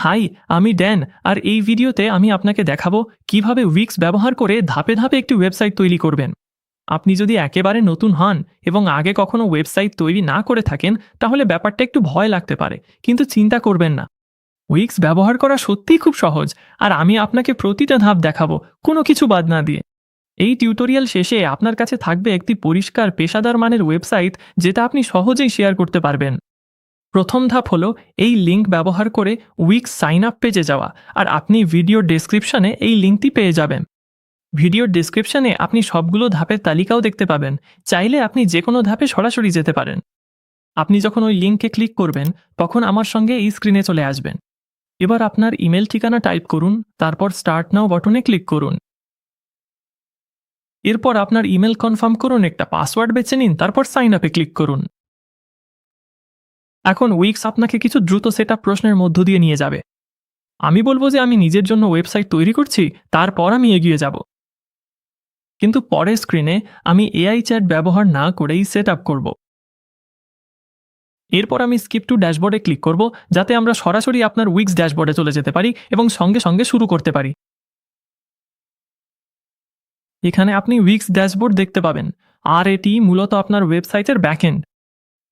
High, আমি Dan, আর এই ভিডিওতে আমি আপনাকে দেখাবো কিভাবে উইক্স ব্যবহার করে ধাপে ধাপে একটি ওয়েবসাইট তৈরি করবেন। আপনি যদি একেবারে নতুন হন এবং আগে কখনো ওয়েবসাইট তৈরি না করে থাকেন, তাহলে ব্যাপারটা একটু ভয় লাগতে পারে, কিন্তু চিন্তা করবেন না। উইক্স ব্যবহার করা সত্যিই খুব সহজ, আর আমি আপনাকে প্রতিটা ধাপ দেখাবো, কোনো কিছু বাদ না দিয়ে। এই টিউটোরিয়াল শেষে আপনার কাছে থাকবে একটি পরিষ্কার পেশাদার মানের ওয়েবসাইট, যেটা আপনি সহজেই শেয়ার করতে পারবেন। প্রথম ধাপ হলো এই লিঙ্ক ব্যবহার করে উইক্স সাইন আপ পেজে যাওয়া, আর আপনি ভিডিওর ডেসক্রিপশনে এই লিঙ্কটি পেয়ে যাবেন। ভিডিওর ডেসক্রিপশনে আপনি সবগুলো ধাপের তালিকাও দেখতে পাবেন। চাইলে আপনি যে কোনো ধাপে সরাসরি যেতে পারেন। আপনি যখন ওই লিঙ্কে ক্লিক করবেন, তখন আমার সঙ্গে এই স্ক্রিনে চলে আসবেন। এবার আপনার ইমেল ঠিকানা টাইপ করুন, তারপর স্টার্ট নাও বাটনে ক্লিক করুন। এরপর আপনার ইমেল কনফার্ম করুন, একটা পাসওয়ার্ড বেছে নিন, তারপর সাইন আপে ক্লিক করুন। এখন উইক্স আপনাকে কিছু দ্রুত সেটআপ প্রশ্নের মধ্য দিয়ে নিয়ে যাবে। আমি বলবো যে আমি নিজের জন্য ওয়েবসাইট তৈরি করছি, তারপর আমি এগিয়ে যাব। কিন্তু পরের স্ক্রিনে আমি এআই চ্যাট ব্যবহার না করেই সেট আপ করব। এরপর আমি স্কিপ টু ড্যাশবোর্ডে ক্লিক করব, যাতে আমরা সরাসরি আপনার উইক্স ড্যাশবোর্ডে চলে যেতে পারি এবং সঙ্গে সঙ্গে শুরু করতে পারি। এখানে আপনি উইক্স ড্যাশবোর্ড দেখতে পাবেন, আর এটি মূলত আপনার ওয়েবসাইটের ব্যাকএন্ড।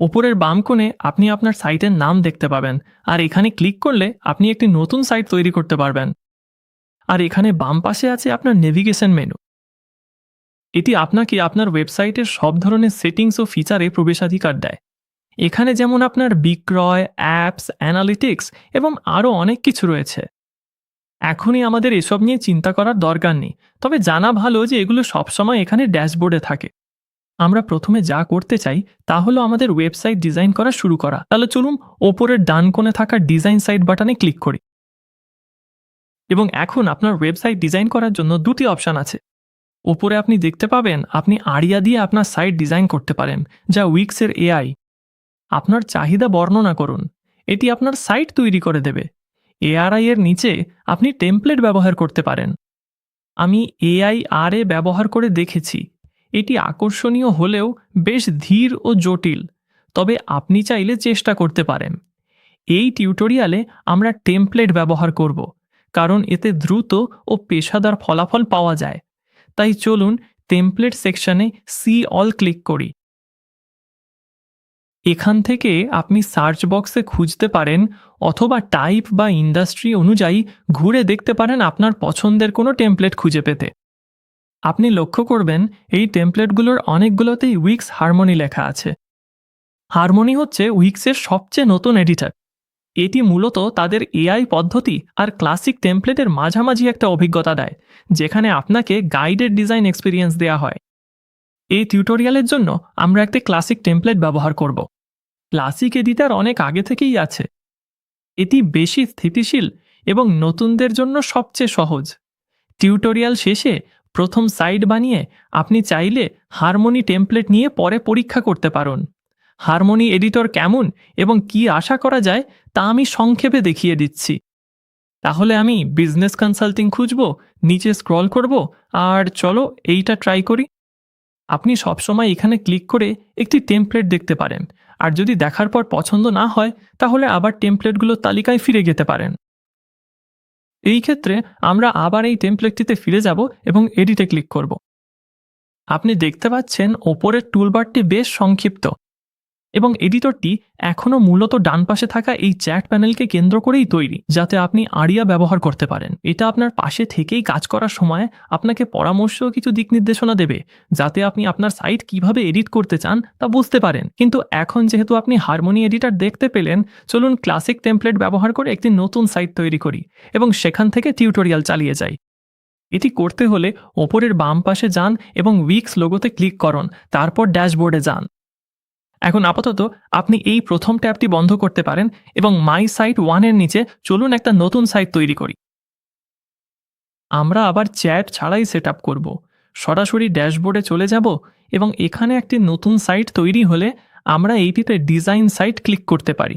ওপরের বাম কোণে আপনি আপনার সাইটের নাম দেখতে পাবেন, আর এখানে ক্লিক করলে আপনি একটি নতুন সাইট তৈরি করতে পারবেন। আর এখানে বাম পাশে আছে আপনার নেভিগেশন মেনু। এটি আপনাকে আপনার ওয়েবসাইটের সব ধরনের সেটিংস ও ফিচারে প্রবেশাধিকার দেয়। এখানে যেমন আপনার বিক্রয়, অ্যাপস, অ্যানালিটিক্স এবং আরও অনেক কিছু রয়েছে। এখনই আমাদের এসব নিয়ে চিন্তা করার দরকার নেই, তবে জানা ভালো যে এগুলো সবসময় এখানে ড্যাশবোর্ডে থাকে। আমরা প্রথমে যা করতে চাই তা হলো আমাদের ওয়েবসাইট ডিজাইন করা শুরু করা। তাহলে চলুন ওপরের ডান কোণে থাকা ডিজাইন সাইট বাটনে ক্লিক করি। এবং এখন আপনার ওয়েবসাইট ডিজাইন করার জন্য দুটি অপশান আছে। ওপরে আপনি দেখতে পাবেন আপনি আরিয়া দিয়ে আপনার সাইট ডিজাইন করতে পারেন, যা উইক্সের এআই। আপনার চাহিদা বর্ণনা করুন, এটি আপনার সাইট তৈরি করে দেবে। এআরআই এর নিচে আপনি টেমপ্লেট ব্যবহার করতে পারেন। আমি এআইআরএ ব্যবহার করে দেখেছি, এটি আকর্ষণীয় হলেও বেশ ধীর ও জটিল, তবে আপনি চাইলে চেষ্টা করতে পারেন। এই টিউটোরিয়ালে আমরা টেমপ্লেট ব্যবহার করব, কারণ এতে দ্রুত ও পেশাদার ফলাফল পাওয়া যায়। তাই চলুন টেমপ্লেট সেকশনে সি অল ক্লিক করি। এখান থেকে আপনি সার্চ বক্সে খুঁজতে পারেন, অথবা টাইপ বা ইন্ডাস্ট্রি অনুযায়ী ঘুরে দেখতে পারেন আপনার পছন্দের কোনো টেমপ্লেট খুঁজে পেতে। আপনি লক্ষ্য করবেন এই টেমপ্লেটগুলোর অনেকগুলোতেই উইক্স হারমোনি লেখা আছে। হারমোনি হচ্ছে উইক্সের সবচেয়ে নতুন এডিটর। এটি মূলত তাদের এআই পদ্ধতি আর ক্লাসিক টেমপ্লেটের মাঝামাঝি একটা অভিজ্ঞতা দেয়, যেখানে আপনাকে গাইডেড ডিজাইন এক্সপিরিয়েন্স দেওয়া হয়। এই টিউটোরিয়ালের জন্য আমরা একটি ক্লাসিক টেমপ্লেট ব্যবহার করব। ক্লাসিক এডিটর অনেক আগে থেকেই আছে। এটি বেশি স্থিতিশীল এবং নতুনদের জন্য সবচেয়ে সহজ। টিউটোরিয়াল শেষে প্রথম সাইট বানিয়ে আপনি চাইলে হারমোনি টেমপ্লেট নিয়ে পরে পরীক্ষা করতে পারেন। হারমোনি এডিটর কেমন এবং কি আশা করা যায় তা আমি সংক্ষেপে দেখিয়ে দিচ্ছি। তাহলে আমি বিজনেস কনসাল্টিং খুঁজব, নিচে স্ক্রল করব, আর চলো এইটা ট্রাই করি। আপনি সবসময় এখানে ক্লিক করে একটি টেমপ্লেট দেখতে পারেন, আর যদি দেখার পর পছন্দ না হয় তাহলে আবার টেমপ্লেটগুলোর তালিকায় ফিরে যেতে পারেন। এই ক্ষেত্রে আমরা আবার এই টেমপ্লেটটিতে ফিরে যাব এবং এডিটে ক্লিক করব। আপনি দেখতে পাচ্ছেন ওপরের টুলবারটি বেশ সংক্ষিপ্ত, এবং এডিটরটি এখনও মূলত ডান পাশে থাকা এই চ্যাট প্যানেলকে কেন্দ্র করেই তৈরি, যাতে আপনি আরিয়া ব্যবহার করতে পারেন। এটা আপনার পাশে থেকেই কাজ করার সময় আপনাকে পরামর্শ ও কিছু দিক নির্দেশনা দেবে, যাতে আপনি আপনার সাইট কিভাবে এডিট করতে চান তা বুঝতে পারেন। কিন্তু এখন যেহেতু আপনি হারমোনি এডিটর দেখতে পেলেন, চলুন ক্লাসিক টেমপ্লেট ব্যবহার করে একটি নতুন সাইট তৈরি করি এবং সেখান থেকে টিউটোরিয়াল চালিয়ে যাই। এটি করতে হলে ওপরের বাম পাশে যান এবং উইক্স লোগোতে ক্লিক করুন, তারপর ড্যাশবোর্ডে যান। এখন আপাতত আপনি এই প্রথম ট্যাবটি বন্ধ করতে পারেন এবং মাই সাইট 1 এর নিচে চলুন একটা নতুন সাইট তৈরি করি। আমরা আবার চ্যাট ছাড়াই সেট আপ করব। সরাসরি ড্যাশবোর্ডে চলে যাব এবং এখানে একটি নতুন সাইট তৈরি হলে আমরা এইটিতে ডিজাইন সাইট ক্লিক করতে পারি।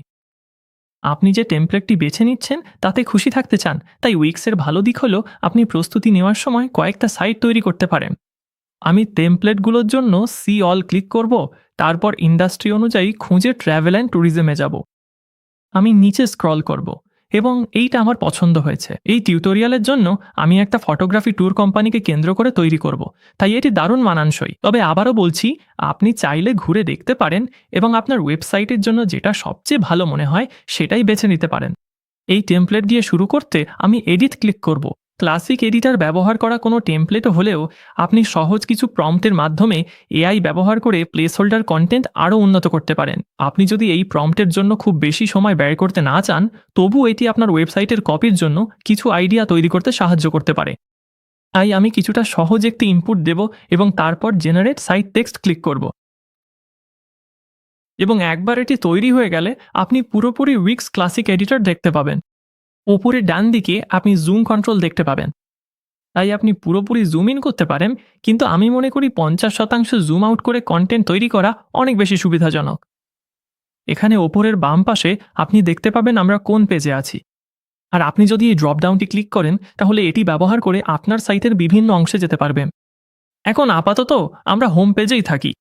আপনি যে টেমপ্লেটটি বেছে নিচ্ছেন তাতে খুশি থাকতে চান, তাই উইক্সের ভালো দিক হলো আপনি প্রস্তুতি নেওয়ার সময় কয়েকটা সাইট তৈরি করতে পারেন। আমি টেমপ্লেটগুলোর জন্য সি অল ক্লিক করব, তারপর ইন্ডাস্ট্রি অনুযায়ী খুঁজে ট্র্যাভেল অ্যান্ড ট্যুরিজমে যাব। আমি নিচে স্ক্রল করব এবং এইটা আমার পছন্দ হয়েছে। এই টিউটোরিয়ালের জন্য আমি একটা ফটোগ্রাফি ট্যুর কোম্পানিকে কেন্দ্র করে তৈরি করব, তাই এটি দারুণ মানানসই। তবে আবারও বলছি, আপনি চাইলে ঘুরে দেখতে পারেন এবং আপনার ওয়েবসাইটের জন্য যেটা সবচেয়ে ভালো মনে হয় সেটাই বেছে নিতে পারেন। এই টেমপ্লেট দিয়ে শুরু করতে আমি এডিট ক্লিক করব। ক্লাসিক এডিটার ব্যবহার করা কোনো টেমপ্লেটও হলেও আপনি সহজ কিছু প্রম্পটের মাধ্যমে এআই ব্যবহার করে প্লেসহোল্ডার কন্টেন্ট আরও উন্নত করতে পারেন। আপনি যদি এই প্রম্পটের জন্য খুব বেশি সময় ব্যয় করতে না চান, তবু এটি আপনার ওয়েবসাইটের কপির জন্য কিছু আইডিয়া তৈরি করতে সাহায্য করতে পারে। তাই আমি কিছুটা সহজ একটি ইনপুট দেব এবং তারপর জেনারেট সাইট টেক্সট ক্লিক করব। এবং একবার এটি তৈরি হয়ে গেলে আপনি পুরোপুরি উইক্স ক্লাসিক এডিটর দেখতে পাবেন। উপরে ডান দিকে আপনি জুম কন্ট্রোল দেখতে পাবেন, তাই আপনি পুরোপুরি জুম ইন করতে পারেন, কিন্তু আমি মনে করি 50% জুম আউট করে কন্টেন্ট তৈরি করা অনেক বেশি সুবিধাজনক। এখানে ওপরের বাম পাশে আপনি দেখতে পাবেন আমরা কোন পেজে আছি, আর আপনি যদি এই ড্রপডাউনটি ক্লিক করেন তাহলে এটি ব্যবহার করে আপনার সাইটের বিভিন্ন অংশে যেতে পারবেন। এখন আপাতত আমরা হোম পেজেই থাকি।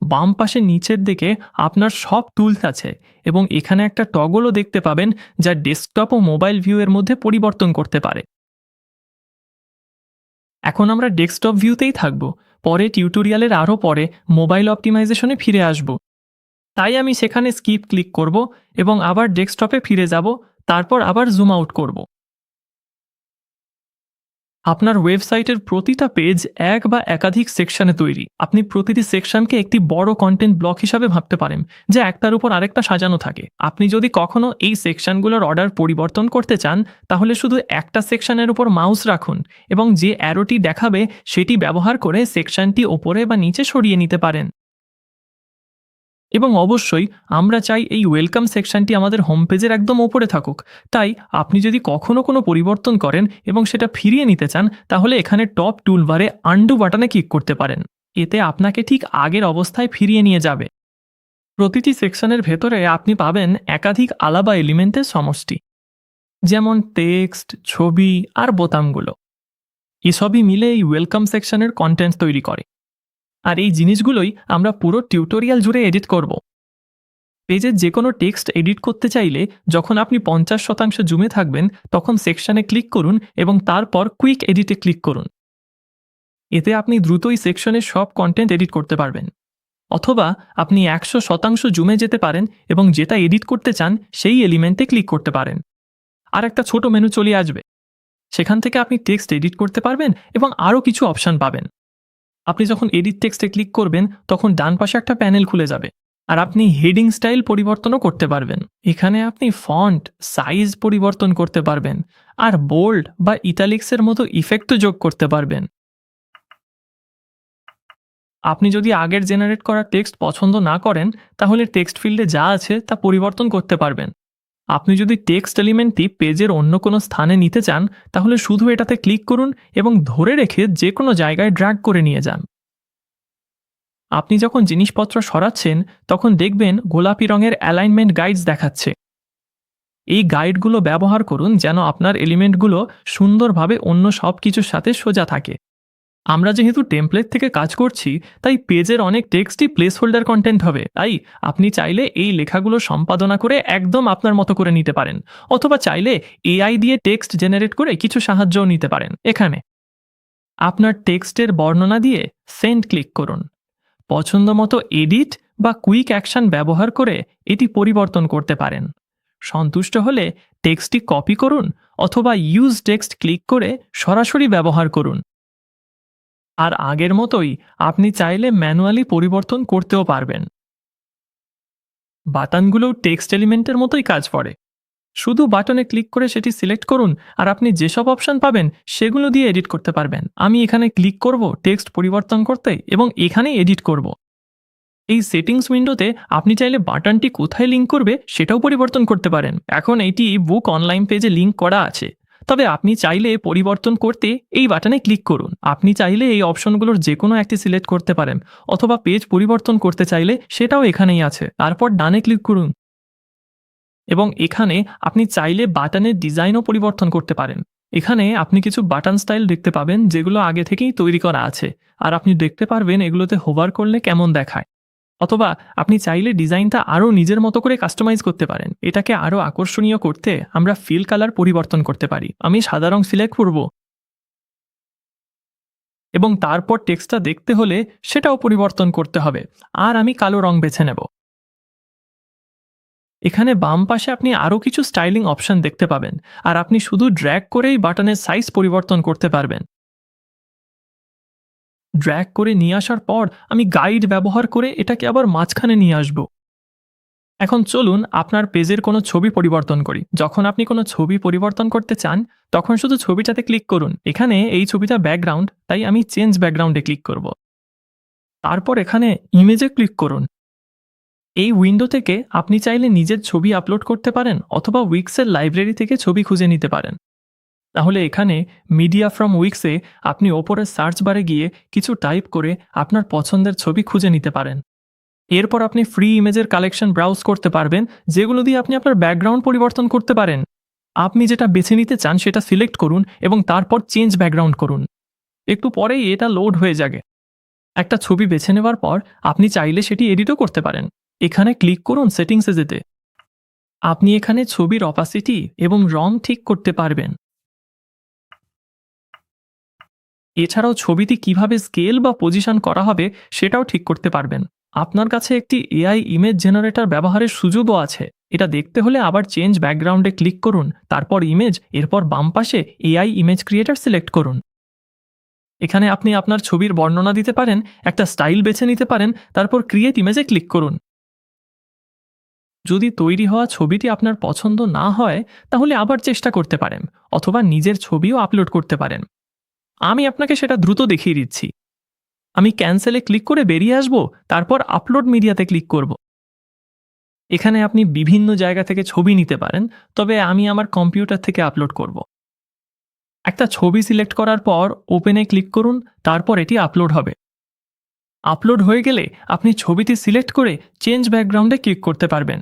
বাম পাশে নিচের দিকে আপনার সব টুলস আছে এবং এখানে একটা টগলও দেখতে পাবেন যা ডেস্কটপ ও মোবাইল ভিউ এর মধ্যে পরিবর্তন করতে পারে। এখন আমরা ডেস্কটপ ভিউতেই থাকব, পরে টিউটোরিয়ালের আরও পরে মোবাইল অপটিমাইজেশনে ফিরে আসব। তাই আমি সেখানে স্কিপ ক্লিক করব এবং আবার ডেস্কটপে ফিরে যাব, তারপর আবার জুম আউট করব। আপনার ওয়েবসাইটের প্রতিটা পেজ এক বা একাধিক সেকশনে তৈরি। আপনি প্রতিটি সেকশনকে একটি বড় কন্টেন্ট ব্লক হিসাবে ভাবতে পারেন, যা একটার উপর আরেকটা সাজানো থাকে। আপনি যদি কখনো এই সেকশনগুলোর অর্ডার পরিবর্তন করতে চান, তাহলে শুধু একটা সেকশনের উপর মাউস রাখুন এবং যে অ্যারোটি দেখাবে সেটি ব্যবহার করে সেকশনটি ওপরে বা নিচে সরিয়ে নিতে পারেন। এবং অবশ্যই আমরা চাই এই ওয়েলকাম সেকশনটি আমাদের হোম পেজের একদম ওপরে থাকুক। তাই আপনি যদি কখনো কোনো পরিবর্তন করেন এবং সেটা ফিরিয়ে নিতে চান, তাহলে এখানে টপ টুলবারে আনডু বাটনে ক্লিক করতে পারেন। এতে আপনাকে ঠিক আগের অবস্থায় ফিরিয়ে নিয়ে যাবে। প্রতিটি সেকশনের ভেতরে আপনি পাবেন একাধিক আলাদা এলিমেন্টের সমষ্টি, যেমন টেক্সট, ছবি আর বোতামগুলো। এসবই মিলে এই ওয়েলকাম সেকশনের কন্টেন্ট তৈরি করে। আর এই জিনিসগুলোই আমরা পুরো টিউটোরিয়াল জুড়ে এডিট করব। পেজের যে কোনো টেক্সট এডিট করতে চাইলে যখন আপনি 50% জুমে থাকবেন, তখন সেকশনে ক্লিক করুন এবং তারপর কুইক এডিটে ক্লিক করুন। এতে আপনি দ্রুতই সেকশনের সব কন্টেন্ট এডিট করতে পারবেন। অথবা আপনি 100% জুমে যেতে পারেন এবং যেটা এডিট করতে চান সেই এলিমেন্টে ক্লিক করতে পারেন। আর একটা ছোট মেনু চলে আসবে, সেখান থেকে আপনি টেক্সট এডিট করতে পারবেন এবং আরও কিছু অপশান পাবেন। আপনি যখন এডিট টেক্সটে ক্লিক করবেন তখন ডান পাশে একটা প্যানেল খুলে যাবে, আর আপনি হেডিং স্টাইল পরিবর্তনও করতে পারবেন। এখানে আপনি ফন্ট সাইজ পরিবর্তন করতে পারবেন আর বোল্ড বা ইটালিক্সের মতো ইফেক্টও যোগ করতে পারবেন। আপনি যদি আগের জেনারেট করা টেক্সট পছন্দ না করেন, তাহলে টেক্সট ফিল্ডে যা আছে তা পরিবর্তন করতে পারবেন। আপনি যদি টেক্সট এলিমেন্টটি পেজের অন্য কোনো স্থানে নিতে চান, তাহলে শুধু এটাতে ক্লিক করুন এবং ধরে রেখে যে কোনো জায়গায় ড্র্যাগ করে নিয়ে যান। আপনি যখন জিনিসপত্র সরাচ্ছেন তখন দেখবেন গোলাপি রঙের অ্যালাইনমেন্ট গাইডস দেখাচ্ছে। এই গাইডগুলো ব্যবহার করুন যেন আপনার এলিমেন্টগুলো সুন্দরভাবে অন্য সব কিছুর সাথে সোজা থাকে। আমরা যেহেতু টেমপ্লেট থেকে কাজ করছি, তাই পেজের অনেক টেক্সটই প্লেস হোল্ডার কন্টেন্ট হবে। তাই আপনি চাইলে এই লেখাগুলো সম্পাদনা করে একদম আপনার মতো করে নিতে পারেন, অথবা চাইলে এআই দিয়ে টেক্সট জেনারেট করে কিছু সাহায্যও নিতে পারেন। এখানে আপনার টেক্সটের বর্ণনা দিয়ে সেন্ড ক্লিক করুন। পছন্দমতো এডিট বা কুইক অ্যাকশন ব্যবহার করে এটি পরিবর্তন করতে পারেন। সন্তুষ্ট হলে টেক্সটটি কপি করুন অথবা ইউজ টেক্সট ক্লিক করে সরাসরি ব্যবহার করুন। আর আগের মতোই আপনি চাইলে ম্যানুয়ালি পরিবর্তন করতেও পারবেন। বাটনগুলোও টেক্সট এলিমেন্টের মতোই কাজ করে। শুধু বাটনে ক্লিক করে সেটি সিলেক্ট করুন আর আপনি যেসব অপশন পাবেন সেগুলো দিয়ে এডিট করতে পারবেন। আমি এখানে ক্লিক করব টেক্সট পরিবর্তন করতে এবং এখানেই এডিট করব। এই সেটিংস উইন্ডোতে আপনি চাইলে বাটনটি কোথায় লিঙ্ক করবে সেটাও পরিবর্তন করতে পারেন। এখন এটি বুক অনলাইন পেজে লিঙ্ক করা আছে, তবে আপনি চাইলে পরিবর্তন করতে এই বাটনে ক্লিক করুন। আপনি চাইলে এই অপশনগুলোর যে কোনো একটি সিলেক্ট করতে পারেন, অথবা পেজ পরিবর্তন করতে চাইলে সেটাও এখানেই আছে। তারপর ডানে ক্লিক করুন এবং এখানে আপনি চাইলে বাটনের ডিজাইনও পরিবর্তন করতে পারেন। এখানে আপনি কিছু বাটন স্টাইল দেখতে পাবেন যেগুলো আগে থেকেই তৈরি করা আছে, আর আপনি দেখতে পারবেন এগুলোতে হোভার করলে কেমন দেখায়। অথবা আপনি চাইলে ডিজাইনটা আরও নিজের মতো করে কাস্টমাইজ করতে পারেন। এটাকে আরও আকর্ষণীয় করতে আমরা ফিল কালার পরিবর্তন করতে পারি। আমি সাদা রং সিলেক্ট করব এবং তারপর টেক্সটটা দেখতে হলে সেটাও পরিবর্তন করতে হবে। আর আমি কালো রং বেছে নেব। এখানে বাম পাশে আপনি আরও কিছু স্টাইলিং অপশন দেখতে পাবেন, আর আপনি শুধু ড্র্যাগ করেই বাটনের সাইজ পরিবর্তন করতে পারবেন। ড্র্যাগ করে নিয়ে আসার পর আমি গাইড ব্যবহার করে এটাকে আবার মাঝখানে নিয়ে আসব। এখন চলুন আপনার পেজের কোনো ছবি পরিবর্তন করি। যখন আপনি কোনো ছবি পরিবর্তন করতে চান, তখন শুধু ছবিটাতে ক্লিক করুন। এখানে এই ছবিটা ব্যাকগ্রাউন্ড, তাই আমি চেঞ্জ ব্যাকগ্রাউন্ডে ক্লিক করব। তারপর এখানে ইমেজে ক্লিক করুন। এই উইন্ডো থেকে আপনি চাইলে নিজের ছবি আপলোড করতে পারেন অথবা উইক্সের লাইব্রেরি থেকে ছবি খুঁজে নিতে পারেন। তাহলে এখানে মিডিয়া ফ্রম উইক্সে আপনি ওপরের সার্চ বারে গিয়ে কিছু টাইপ করে আপনার পছন্দের ছবি খুঁজে নিতে পারেন। এরপর আপনি ফ্রি ইমেজের কালেকশন ব্রাউজ করতে পারবেন, যেগুলো দিয়ে আপনি আপনার ব্যাকগ্রাউন্ড পরিবর্তন করতে পারেন। আপনি যেটা বেছে নিতে চান সেটা সিলেক্ট করুন এবং তারপর চেঞ্জ ব্যাকগ্রাউন্ড করুন। একটু পরেই এটা লোড হয়ে যাবে। একটা ছবি বেছে নেওয়ার পর আপনি চাইলে সেটি এডিটও করতে পারেন। এখানে ক্লিক করুন সেটিংসে যেতে। আপনি এখানে ছবির অপাসিটি এবং রং ঠিক করতে পারবেন। এছাড়াও ছবিটি কিভাবে স্কেল বা পজিশন করা হবে সেটাও ঠিক করতে পারবেন। আপনার কাছে একটি এআই ইমেজ জেনারেটর ব্যবহারের সুযোগও আছে। এটা দেখতে হলে আবার চেঞ্জ ব্যাকগ্রাউন্ডে ক্লিক করুন, তারপর ইমেজ, এরপর বাম পাশে এআই ইমেজ ক্রিয়েটর সিলেক্ট করুন। এখানে আপনি আপনার ছবির বর্ণনা দিতে পারেন, একটা স্টাইল বেছে নিতে পারেন, তারপর ক্রিয়েট ইমেজে ক্লিক করুন। যদি তৈরি হওয়া ছবিটি আপনার পছন্দ না হয়, তাহলে আবার চেষ্টা করতে পারেন অথবা নিজের ছবিও আপলোড করতে পারেন। আমি আপনাকে সেটা দ্রুত দেখিয়ে দিচ্ছি। আমি ক্যান্সেলে ক্লিক করে বেরিয়ে আসব, তারপর আপলোড মিডিয়াতে ক্লিক করব। এখানে আপনি বিভিন্ন জায়গা থেকে ছবি নিতে পারেন, তবে আমি আমার কম্পিউটার থেকে আপলোড করব। একটা ছবি সিলেক্ট করার পর ওপেনে ক্লিক করুন, তারপর এটি আপলোড হবে। আপলোড হয়ে গেলে আপনি ছবিটি সিলেক্ট করে চেঞ্জ ব্যাকগ্রাউন্ডে ক্লিক করতে পারবেন।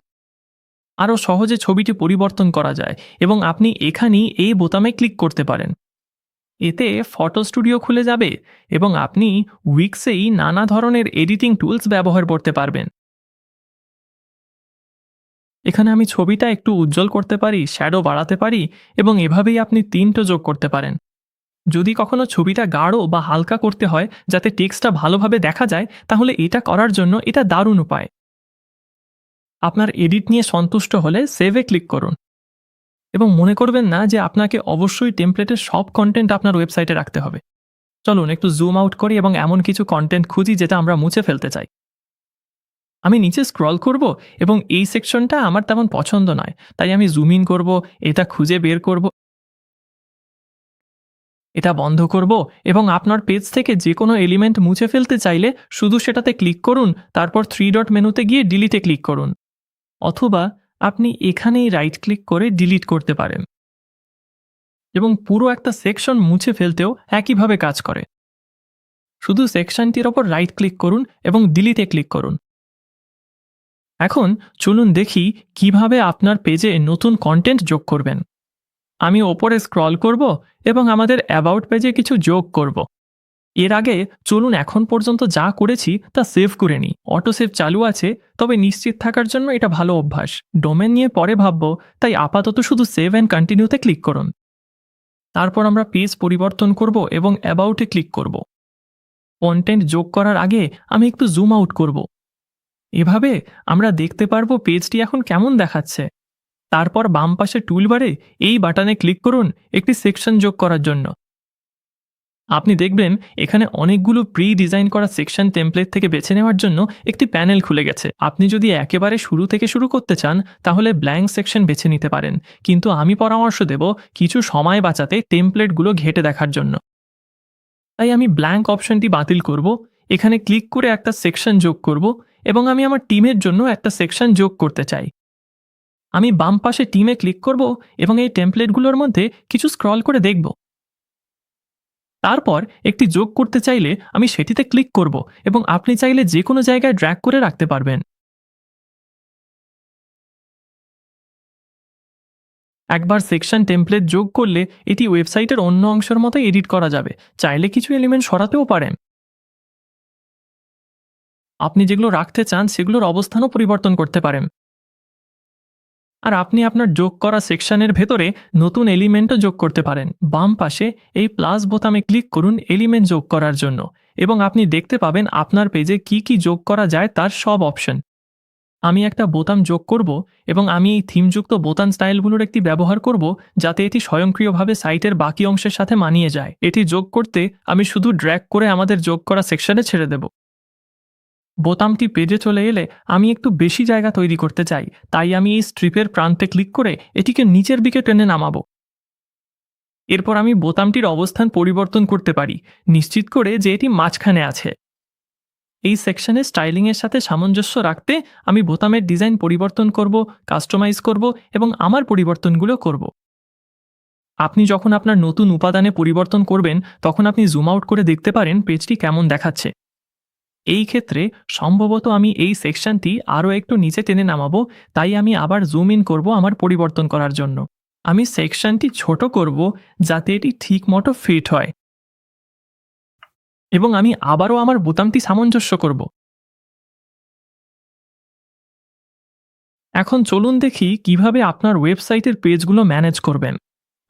আরও সহজে ছবিটি পরিবর্তন করা যায় এবং আপনি এখানেই এই বোতামে ক্লিক করতে পারেন। এতে ফটো স্টুডিও খুলে যাবে এবং আপনি উইক্সেই নানা ধরনের এডিটিং টুলস ব্যবহার করতে পারবেন। এখানে আমি ছবিটা একটু উজ্জ্বল করতে পারি, শ্যাডো বাড়াতে পারি এবং এভাবেই আপনি তিনটো যোগ করতে পারেন। যদি কখনো ছবিটা গাঢ় বা হালকা করতে হয় যাতে টেক্সটটা ভালোভাবে দেখা যায়, তাহলে এটা করার জন্য এটা দারুণ উপায়। আপনার এডিট নিয়ে সন্তুষ্ট হলে সেভে ক্লিক করুন এবং মনে করবেন না যে আপনাকে অবশ্যই টেমপ্লেটের সব কন্টেন্ট আপনার ওয়েবসাইটে রাখতে হবে। চলুন একটু জুম আউট করি এবং এমন কিছু কন্টেন্ট খুঁজি যেটা আমরা মুছে ফেলতে চাই। আমি নিচে স্ক্রল করব এবং এই সেকশনটা আমার তেমন পছন্দ নয়, তাই আমি জুম ইন করব, এটা খুঁজে বের করব, এটা বন্ধ করব এবং আপনার পেজ থেকে যে কোনো এলিমেন্ট মুছে ফেলতে চাইলে শুধু সেটাতে ক্লিক করুন, তারপর 3 ডট মেনুতে গিয়ে ডিলিটে ক্লিক করুন। অথবা আপনি এখানেই রাইট ক্লিক করে ডিলিট করতে পারেন এবং পুরো একটা সেকশন মুছে ফেলতেও একইভাবে কাজ করে। শুধু সেকশনটির ওপর রাইট ক্লিক করুন এবং ডিলিটে ক্লিক করুন। এখন চলুন দেখি কিভাবে আপনার পেজে নতুন কন্টেন্ট যোগ করবেন। আমি ওপরে স্ক্রল করব এবং আমাদের অ্যাবাউট পেজে কিছু যোগ করব। এর আগে চলুন এখন পর্যন্ত যা করেছি তা সেভ করে নিই। অটো সেভ চালু আছে, তবে নিশ্চিত থাকার জন্য এটা ভালো অভ্যাস। ডোমেন নিয়ে পরে ভাববো, তাই আপাতত শুধু সেভ অ্যান্ড কন্টিনিউতে ক্লিক করুন। তারপর আমরা পেজ পরিবর্তন করব এবং অ্যাবাউটে ক্লিক করব। কন্টেন্ট যোগ করার আগে আমি একটু জুম আউট করব। এভাবে আমরা দেখতে পারবো পেজটি এখন কেমন দেখাচ্ছে। তারপর বাম পাশে টুলবারে এই বাটনে ক্লিক করুন একটি সেকশন যোগ করার জন্য। আপনি দেখবেন এখানে অনেকগুলো প্রি ডিজাইন করা সেকশন টেমপ্লেট থেকে বেছে নেওয়ার জন্য একটি প্যানেল খুলে গেছে। আপনি যদি একেবারে শুরু থেকে শুরু করতে চান, তাহলে ব্ল্যাঙ্ক সেকশন বেছে নিতে পারেন, কিন্তু আমি পরামর্শ দেব কিছু সময় বাঁচাতে টেমপ্লেটগুলো ঘেটে দেখার জন্য। তাই আমি ব্ল্যাঙ্ক অপশনটি বাতিল করব, এখানে ক্লিক করে একটা সেকশন যোগ করব এবং আমি আমার টিমের জন্য একটা সেকশন যোগ করতে চাই। আমি বাম পাশে টিমে ক্লিক করব এবং এই টেমপ্লেটগুলোর মধ্যে কিছু স্ক্রল করে দেখব। তারপর একটি যোগ করতে চাইলে আমি সেটিতে ক্লিক করব এবং আপনি চাইলে যে কোনো জায়গায় ড্র্যাগ করে রাখতে পারবেন। একবার সেকশন টেমপ্লেট যোগ করলে এটি ওয়েবসাইটের অন্য অংশের মতো এডিট করা যাবে। চাইলে কিছু এলিমেন্ট সরাতেও পারেন। আপনি যেগুলো রাখতে চান সেগুলোর অবস্থানও পরিবর্তন করতে পারেন। আর আপনি আপনার যোগ করা সেকশনের ভেতরে নতুন এলিমেন্টও যোগ করতে পারেন। বাম পাশে এই প্লাস বোতামে ক্লিক করুন এলিমেন্ট যোগ করার জন্য, এবং আপনি দেখতে পাবেন আপনার পেজে কি কি যোগ করা যায় তার সব অপশন। আমি একটা বোতাম যোগ করব এবং আমি এই থিমযুক্ত বোতাম স্টাইলগুলোর একটি ব্যবহার করব যাতে এটি স্বয়ংক্রিয়ভাবে সাইটের বাকি অংশের সাথে মানিয়ে যায়। এটি যোগ করতে আমি শুধু ড্র্যাগ করে আমাদের যোগ করা সেকশনে ছেড়ে দেব। বোতামটি পেজে চলে এলে আমি একটু বেশি জায়গা তৈরি করতে চাই, তাই আমি এই স্ট্রিপের প্রান্তে ক্লিক করে এটিকে নিচের দিকে টেনে নামাবো। এরপর আমি বোতামটির অবস্থান পরিবর্তন করতে পারি, নিশ্চিত করে যে এটি মাঝখানে আছে। এই সেকশনে স্টাইলিংয়ের সাথে সামঞ্জস্য রাখতে আমি বোতামের ডিজাইন পরিবর্তন করব, কাস্টমাইজ করব এবং আমার পরিবর্তনগুলো করব। আপনি যখন আপনার নতুন উপাদানে পরিবর্তন করবেন তখন আপনি জুম আউট করে দেখতে পারেন পেজটি কেমন দেখাচ্ছে। এই ক্ষেত্রে সম্ভবত আমি এই সেকশনটি আরও একটু নিচে টেনে নামাবো, তাই আমি আবার জুম ইন করব আমার পরিবর্তন করার জন্য। আমি সেকশনটি ছোট করব যাতে এটি ঠিক মতো ফিট হয়, এবং আমি আবারও আমার বোতামটি সামঞ্জস্য করব। এখন চলুন দেখি কিভাবে আপনার ওয়েবসাইটের পেজগুলো ম্যানেজ করবেন।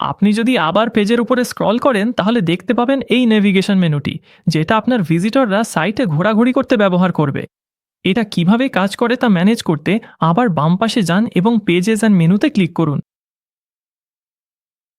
আপনি যদি আবার পেজের উপরে স্ক্রল করেন তাহলে দেখতে পাবেন এই নেভিগেশন মেনুটি, যেটা আপনার ভিজিটররা সাইটে ঘোরাঘুরি করতে ব্যবহার করবে। এটা কিভাবে কাজ করে তা ম্যানেজ করতে আবার বাম পাশে যান এবং পেজেস অ্যান্ড মেনুতে ক্লিক করুন।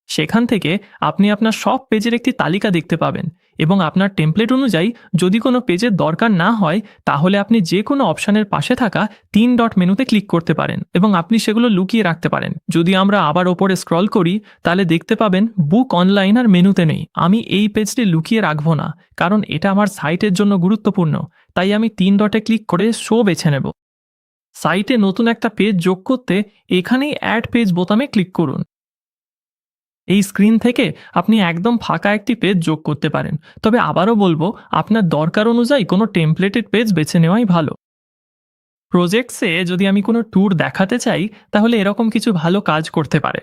সেখান থেকে আপনি আপনার সব পেজের একটি তালিকা দেখতে পাবেন, এবং আপনার টেমপ্লেট অনুযায়ী যদি কোনো পেজের দরকার না হয় তাহলে আপনি যে কোনো অপশানের পাশে থাকা 3 ডট মেনুতে ক্লিক করতে পারেন এবং আপনি সেগুলো লুকিয়ে রাখতে পারেন। যদি আমরা আবার ওপরে স্ক্রল করি তাহলে দেখতে পাবেন বুক অনলাইন আর মেনুতে নেই। আমি এই পেজটি লুকিয়ে রাখবো না, কারণ এটা আমার সাইটের জন্য গুরুত্বপূর্ণ, তাই আমি 3 ডটে ক্লিক করে শো বেছে নেব। সাইটে নতুন একটা পেজ যোগ করতে এখানেই অ্যাড পেজ বোতামে ক্লিক করুন। এই স্ক্রিন থেকে আপনি একদম ফাঁকা একটি পেজ যোগ করতে পারেন, তবে আবারও বলবো আপনার দরকার অনুযায়ী কোনো টেমপ্লেটেড পেজ বেছে নেওয়াই ভালো। প্রজেক্টসে যদি আমি কোনো ট্যুর দেখাতে চাই তাহলে এরকম কিছু ভালো কাজ করতে পারে।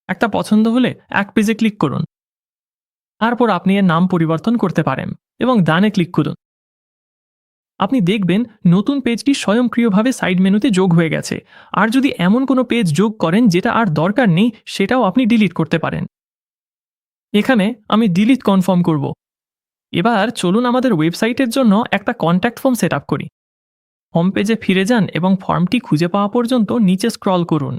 একটা পছন্দ হলে এক পেজে ক্লিক করুন, তারপর আপনি এর নাম পরিবর্তন করতে পারেন এবং ডানে ক্লিক করুন। আপনি দেখবেন নতুন পেজটি স্বয়ংক্রিয়ভাবে সাইড মেনুতে যোগ হয়ে গেছে। আর যদি এমন কোনো পেজ যোগ করেন যেটা আর দরকার নেই সেটাও আপনি ডিলিট করতে পারেন। এখানে আমি ডিলিট কনফার্ম করব। এবার চলুন আমাদের ওয়েবসাইটের জন্য একটা কন্ট্যাক্ট ফর্ম সেট আপ করি। হোম পেজে ফিরে যান এবং ফর্মটি খুঁজে পাওয়া পর্যন্ত নিচে স্ক্রল করুন।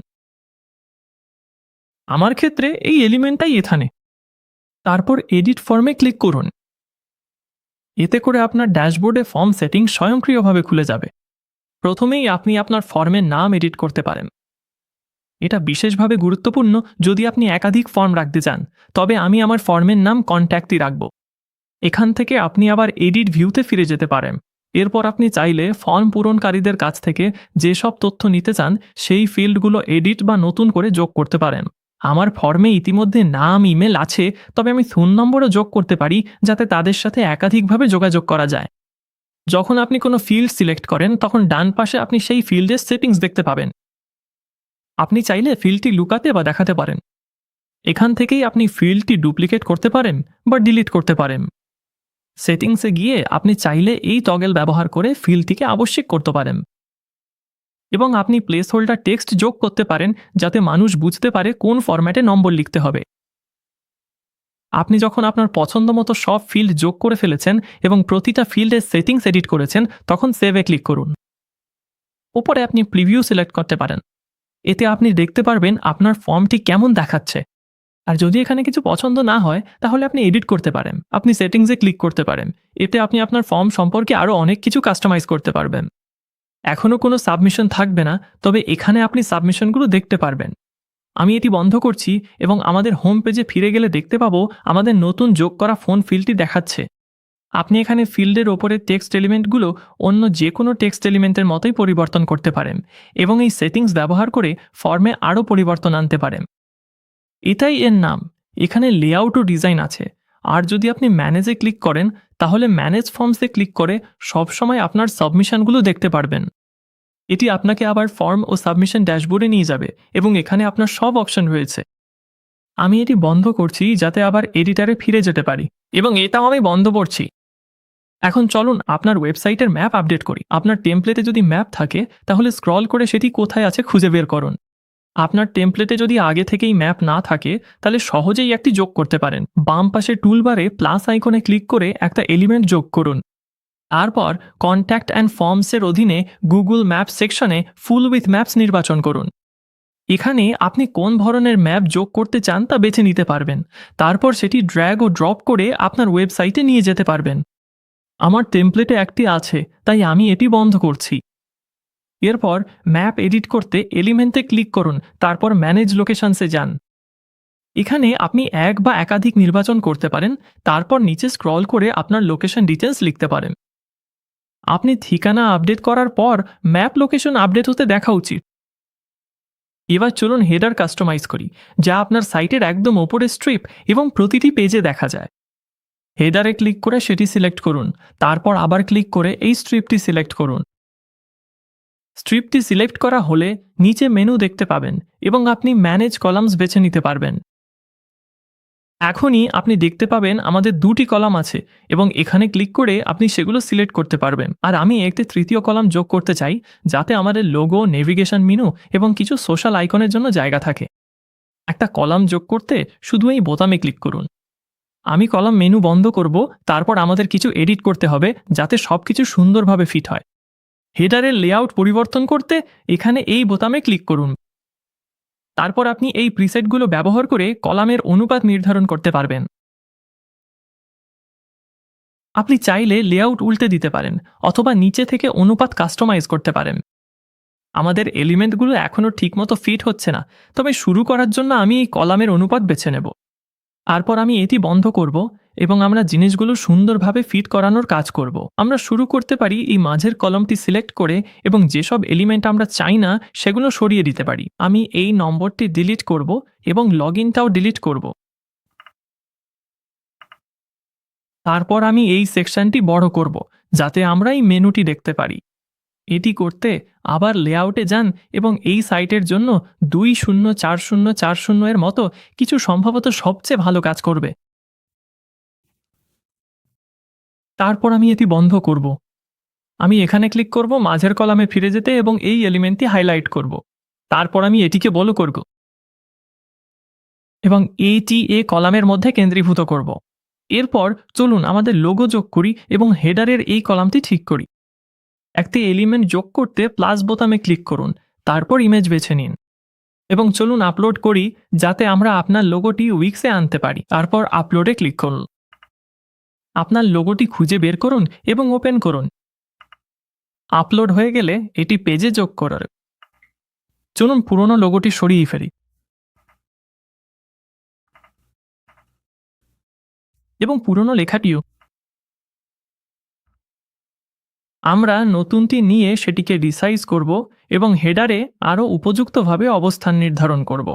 আমার ক্ষেত্রে এই এলিমেন্টটাই এখানে। তারপর এডিট ফর্মে ক্লিক করুন। এতে করে আপনার ড্যাশবোর্ডে ফর্ম সেটিং স্বয়ংক্রিয়ভাবে খুলে যাবে। প্রথমেই আপনি আপনার ফর্মের নাম এডিট করতে পারেন। এটা বিশেষভাবে গুরুত্বপূর্ণ যদি আপনি একাধিক ফর্ম রাখতে চান, তবে আমি আমার ফর্মের নাম কন্ট্যাক্টই রাখব। এখান থেকে আপনি আবার এডিট ভিউতে ফিরে যেতে পারেন। এরপর আপনি চাইলে ফর্ম পূরণকারীদের কাছ থেকে যেসব তথ্য নিতে চান সেই ফিল্ডগুলো এডিট বা নতুন করে যোগ করতে পারেন। আমার ফর্মে ইতিমধ্যে নাম, ইমেল আছে, তবে আমি ফোন নম্বরও যোগ করতে পারি যাতে তাদের সাথে একাধিকভাবে যোগাযোগ করা যায়। যখন আপনি কোনো ফিল্ড সিলেক্ট করেন তখন ডান পাশে আপনি সেই ফিল্ডের সেটিংস দেখতে পাবেন। আপনি চাইলে ফিল্ডটি লুকাতে বা দেখাতে পারেন। এখান থেকেই আপনি ফিল্ডটি ডুপ্লিকেট করতে পারেন বা ডিলিট করতে পারেন। সেটিংসে গিয়ে আপনি চাইলে এই টগল ব্যবহার করে ফিল্ডটিকে আবশ্যিক করতে পারেন, এবং আপনি প্লেস হোল্ডার টেক্সট যোগ করতে পারেন যাতে মানুষ বুঝতে পারে কোন ফরম্যাটে নম্বর লিখতে হবে। আপনি যখন আপনার পছন্দ মতো সব ফিল্ড যোগ করে ফেলেছেন এবং প্রতিটা ফিল্ডের সেটিংস এডিট করেছেন তখন সেভে ক্লিক করুন। ওপরে আপনি প্রিভিউ সিলেক্ট করতে পারেন। এতে আপনি দেখতে পারবেন আপনার ফর্মটি কেমন দেখাচ্ছে। আর যদি এখানে কিছু পছন্দ না হয় তাহলে আপনি এডিট করতে পারেন। আপনি সেটিংসে ক্লিক করতে পারেন। এতে আপনি আপনার ফর্ম সম্পর্কে আরও অনেক কিছু কাস্টমাইজ করতে পারবেন। এখনও কোনো সাবমিশন থাকবে না, তবে এখানে আপনি সাবমিশনগুলো দেখতে পারবেন। আমি এটি বন্ধ করছি এবং আমাদের হোম পেজে ফিরে গেলে দেখতে পাবো আমাদের নতুন যোগ করা ফোন ফিল্ডটি দেখাচ্ছে। আপনি এখানে ফিল্ডের ওপরের টেক্সট এলিমেন্টগুলো অন্য যে কোনো টেক্সট এলিমেন্টের মতোই পরিবর্তন করতে পারেন এবং এই সেটিংস ব্যবহার করে ফর্মে আরও পরিবর্তন আনতে পারেন। এটাই এর নাম। এখানে লেআউট ও ডিজাইন আছে। আর যদি আপনি ম্যানেজে ক্লিক করেন তাহলে ম্যানেজ ফর্মসে ক্লিক করে সবসময় আপনার সাবমিশনগুলো দেখতে পারবেন। এটি আপনাকে আবার ফর্ম ও সাবমিশন ড্যাশবোর্ডে নিয়ে যাবে এবং এখানে আপনার সব অপশন রয়েছে। আমি এটি বন্ধ করছি যাতে আবার এডিটারে ফিরে যেতে পারি, এবং এটাও আমি বন্ধ করছি। এখন চলুন আপনার ওয়েবসাইটের ম্যাপ আপডেট করি। আপনার টেমপ্লেটে যদি ম্যাপ থাকে তাহলে স্ক্রল করে সেটি কোথায় আছে খুঁজে বের করুন। আপনার টেমপ্লেটে যদি আগে থেকেই ম্যাপ না থাকে তাহলে সহজেই একটি যোগ করতে পারেন। বাম পাশে টুলবারে প্লাস আইকনে ক্লিক করে একটা এলিমেন্ট যোগ করুন। তারপর কন্ট্যাক্ট অ্যান্ড ফর্মসের অধীনে গুগল ম্যাপস সেকশনে ফুল উইথ ম্যাপস নির্বাচন করুন। এখানে আপনি কোন ধরনের ম্যাপ যোগ করতে চান তা বেছে নিতে পারবেন। তারপর সেটি ড্র্যাগ ও ড্রপ করে আপনার ওয়েবসাইটে নিয়ে যেতে পারবেন। আমার টেমপ্লেটে একটি আছে, তাই আমি এটি বন্ধ করছি। এরপর ম্যাপ এডিট করতে এলিমেন্টে ক্লিক করুন, তারপর ম্যানেজ লোকেশনসে যান। এখানে আপনি এক বা একাধিক নির্বাচন করতে পারেন, তারপর নিচে স্ক্রল করে আপনার লোকেশন ডিটেলস লিখতে পারেন। আপনি ঠিকানা আপডেট করার পর ম্যাপ লোকেশন আপডেট হতে দেখা উচিত। এবার চলুন হেডার কাস্টমাইজ করি, যা আপনার সাইটের একদম ওপরে স্ট্রিপ এবং প্রতিটি পেজে দেখা যায়। হেডারে ক্লিক করে সেটি সিলেক্ট করুন, তারপর আবার ক্লিক করে এই স্ট্রিপটি সিলেক্ট করুন। স্ট্রিপটি সিলেক্ট করা হলে নিচে মেনু দেখতে পাবেন এবং আপনি ম্যানেজ কলামস বেছে নিতে পারবেন। এখনই আপনি দেখতে পাবেন আমাদের দুটি কলাম আছে এবং এখানে ক্লিক করে আপনি সেগুলো সিলেক্ট করতে পারবেন। আর আমি একটি তৃতীয় কলাম যোগ করতে চাই, যাতে আমাদের লোগো, নেভিগেশন মেনু এবং কিছু সোশ্যাল আইকনের জন্য জায়গা থাকে। একটা কলাম যোগ করতে শুধু এই বোতামে ক্লিক করুন। আমি কলাম মেনু বন্ধ করব, তারপর আমাদের কিছু এডিট করতে হবে যাতে সবকিছু সুন্দরভাবে ফিট হয়। হেডারের লেআউট পরিবর্তন করতে এখানে এই বোতামে ক্লিক করুন। তারপর আপনি এই প্রিসেটগুলো ব্যবহার করে কলামের অনুপাত নির্ধারণ করতে পারবেন। আপনি চাইলে লেআউট উল্টে দিতে পারেন অথবা নিচে থেকে অনুপাত কাস্টমাইজ করতে পারেন। আমাদের এলিমেন্টগুলো এখনও ঠিকমতো ফিট হচ্ছে না, তবে শুরু করার জন্য আমি এই কলামের অনুপাত বেছে নেব। তারপর আমি এটি বন্ধ করব এবং আমরা জিনিসগুলো সুন্দরভাবে ফিট করানোর কাজ করব। আমরা শুরু করতে পারি এই মাঝের কলমটি সিলেক্ট করে এবং যেসব এলিমেন্ট আমরা চাই না সেগুলো সরিয়ে দিতে পারি। আমি এই নম্বরটি ডিলিট করব এবং লগইনটাও ডিলিট করব। তারপর আমি এই সেকশনটি বড় করব যাতে আমরা এই মেনুটি দেখতে পারি। এটি করতে আবার লেআউটে যান এবং এই সাইটের জন্য 204040 এর মতো কিছু সম্ভবত সবচেয়ে ভালো কাজ করবে। তারপর আমি এটি বন্ধ করব। আমি এখানে ক্লিক করব মাঝের কলামে ফিরে যেতে এবং এই এলিমেন্টটি হাইলাইট করব। তারপর আমি এটিকে বড় করব এবং এটি কলামের মধ্যে কেন্দ্রীভূত করব। এরপর চলুন আমাদের লোগো যোগ করি এবং হেডারের এই কলামটি ঠিক করি। একটি এলিমেন্ট যোগ করতে প্লাস বোতামে ক্লিক করুন, তারপর ইমেজ বেছে নিন এবং চলুন আপলোড করি যাতে আমরা আপনার লোগোটি উইক্সে আনতে পারি। তারপর আপলোডে ক্লিক করুন। আপনার লোগোটি খুঁজে বের করুন এবং ওপেন করুন। আপলোড হয়ে গেলে এটি পেজে যোগ করার। চলুন পুরনো লোগোটি সরিয়ে ফেলি এবং পুরনো লেখাটিও। আমরা নতুনটি নিয়ে সেটিকে রিসাইজ করব এবং হেডারে আরও উপযুক্তভাবে অবস্থান নির্ধারণ করব।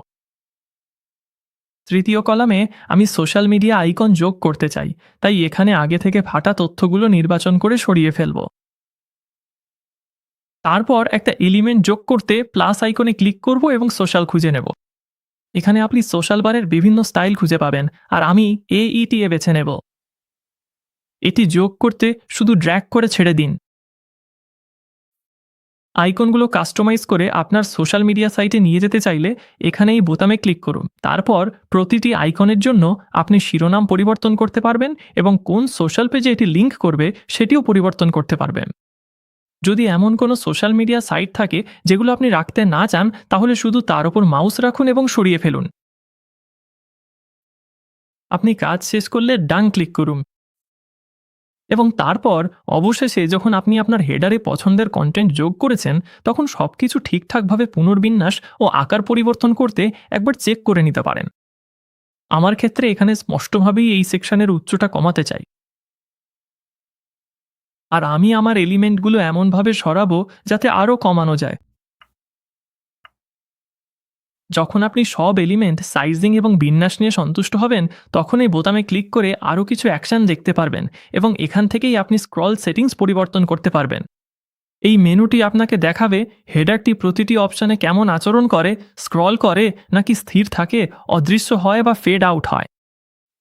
তৃতীয় কলামে আমি সোশ্যাল মিডিয়া আইকন যোগ করতে চাই, তাই এখানে আগে থেকে ফাটা তথ্যগুলো নির্বাচন করে সরিয়ে ফেলব। তারপর একটা এলিমেন্ট যোগ করতে প্লাস আইকনে ক্লিক করব এবং সোশ্যাল খুঁজে নেব। এখানে আপনি সোশ্যাল বারের বিভিন্ন স্টাইল খুঁজে পাবেন আর আমি AETA বেছে নেব। এটি যোগ করতে শুধু ড্র্যাগ করে ছেড়ে দিন। আইকনগুলো কাস্টমাইজ করে আপনার সোশ্যাল মিডিয়া সাইটে নিয়ে যেতে চাইলে এখানে এই বোতামে ক্লিক করুন। তারপর প্রতিটি আইকনের জন্য আপনি শিরোনাম পরিবর্তন করতে পারবেন এবং কোন সোশ্যাল পেজে এটি লিঙ্ক করবে সেটিও পরিবর্তন করতে পারবেন। যদি এমন কোনো সোশ্যাল মিডিয়া সাইট থাকে যেগুলো আপনি রাখতে না চান, তাহলে শুধু তার উপর মাউস রাখুন এবং সরিয়ে ফেলুন। আপনি কাজ শেষ করলে ডান ক্লিক করুন এবং তারপর অবশেষে যখন আপনি আপনার হেডারে পছন্দের কন্টেন্ট যোগ করেছেন, তখন সবকিছু ঠিকঠাকভাবে পুনর্বিন্যাস ও আকার পরিবর্তন করতে একবার চেক করে নিতে পারেন। আমার ক্ষেত্রে এখানে স্পষ্টভাবেই এই সেকশনের উচ্চতা কমাতে চাই আর আমি আমার এলিমেন্টগুলো এমনভাবে সরাবো যাতে আরও কমানো যায়। যখন আপনি সব এলিমেন্ট সাইজিং এবং বিন্যাস নিয়ে সন্তুষ্ট হবেন, তখন এই বোতামে ক্লিক করে আরও কিছু অ্যাকশন দেখতে পারবেন এবং এখান থেকেই আপনি স্ক্রল সেটিংস পরিবর্তন করতে পারবেন। এই মেনুটি আপনাকে দেখাবে হেডারটি প্রতিটি অপশানে কেমন আচরণ করে, স্ক্রল করে নাকি স্থির থাকে, অদৃশ্য হয় বা ফেড আউট হয়।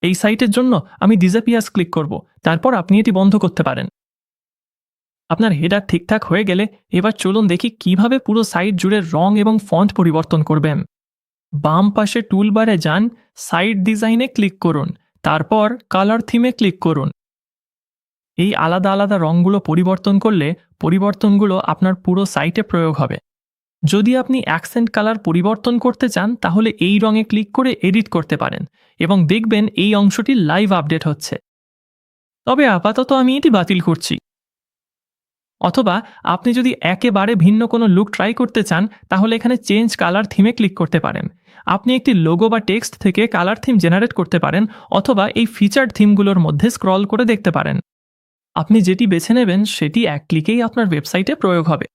এই সাইটের জন্য আমি ডিসঅ্যাপিয়ার্স ক্লিক করব, তারপর আপনি এটি বন্ধ করতে পারেন। আপনার হেডার ঠিকঠাক হয়ে গেলে এবার চলুন দেখি কিভাবে পুরো সাইট জুড়ে রং এবং ফন্ট পরিবর্তন করবেন। বাম পাশে টুলবারে যান, সাইট ডিজাইনে ক্লিক করুন, তারপর কালার থিমে ক্লিক করুন। এই আলাদা আলাদা রঙগুলো পরিবর্তন করলে পরিবর্তনগুলো আপনার পুরো সাইটে প্রয়োগ হবে। যদি আপনি অ্যাকসেন্ট কালার পরিবর্তন করতে চান তাহলে এই রঙে ক্লিক করে এডিট করতে পারেন এবং দেখবেন এই অংশটি লাইভ আপডেট হচ্ছে। তবে আপাতত আমি এটি বাতিল করছি। অথবা আপনি যদি একেবারে ভিন্ন কোনো লুক ট্রাই করতে চান তাহলে এখানে চেঞ্জ কালার থিমে ক্লিক করতে পারেন। আপনি একটি লোগো বা টেক্সট থেকে কালার থিম জেনারেট করতে পারেন অথবা এই ফিচার্ড থিমগুলোর মধ্যে স্ক্রল করে দেখতে পারেন। আপনি যেটি বেছে নেবেন সেটি এক ক্লিকেই আপনার ওয়েবসাইটে প্রয়োগ হবে।